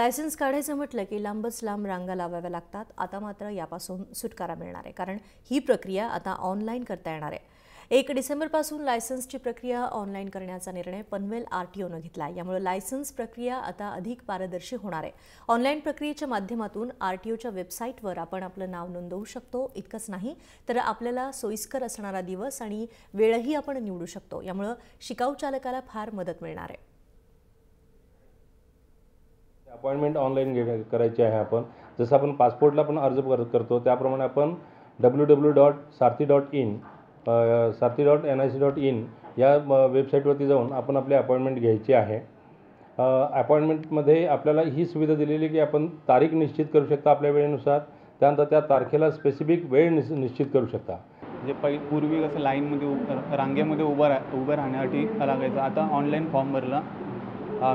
Licence काढायचं म्हटलं की लांबच लांब रांगा लावाव्या लागतात। आता मात्र यापासून सुटकारा मिळणार आहे, कारण ही प्रक्रिया आता ऑनलाईन करता येणार आहे। 1 डिसेंबरपासून लायसन्सची प्रक्रिया ऑनलाईन करण्याचा निर्णय पनवेल आरटीओनं घेतला आहे। यामुळे लायसन्स प्रक्रिया आता अधिक पारदर्शी होणार आहे। ऑनलाईन प्रक्रियेच्या माध्यमातून आरटीओच्या वेबसाईटवर आपण आपलं नाव नोंदवू शकतो। इतकंच नाही तर आपल्याला सोयीस्कर असणारा दिवस आणि वेळही आपण निवडू शकतो। यामुळे शिकाऊ चालकाला फार मदत मिळणार आहे। अपॉइंटमेंट ऑनलाईन करायची आहे। आपण जसं आपण पासपोर्टला पण अर्ज करतो त्याप्रमाणे आपण www.sarthi.in sarthi.nic.in या वेबसाईटवरती जाऊन आपण आपली अपॉइंटमेंट घ्यायची आहे। अपॉइंटमेंटमध्ये आपल्याला ही सुविधा दिलेली की आपण तारीख निश्चित करू शकता आपल्या वेळेनुसार, त्यानंतर त्या तारखेला स्पेसिफिक वेळ निश्चित करू शकता। म्हणजे पूर्वी कसं लाईनमध्ये रांगेमध्ये उभं राहण्यासाठी लागायचं, आता ऑनलाईन फॉर्म भरला।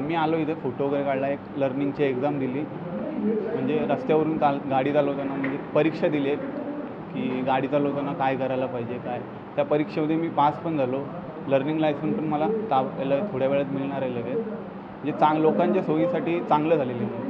मी आलो इथे फोटो वगैरे काढला, एक लर्निंगची एक्झाम दिली, म्हणजे रस्त्यावरून गाडी चालवताना म्हणजे परीक्षा दिली की गाडी चालवताना काय करायला पाहिजे काय। त्या परीक्षेमध्ये मी पास पण झालो। लर्निंग लायसन्स पण मला थोड्या वेळात मिळणार आहे लगेच। म्हणजे लोकांच्या सोयीसाठी चांगलं झालेलं आहे।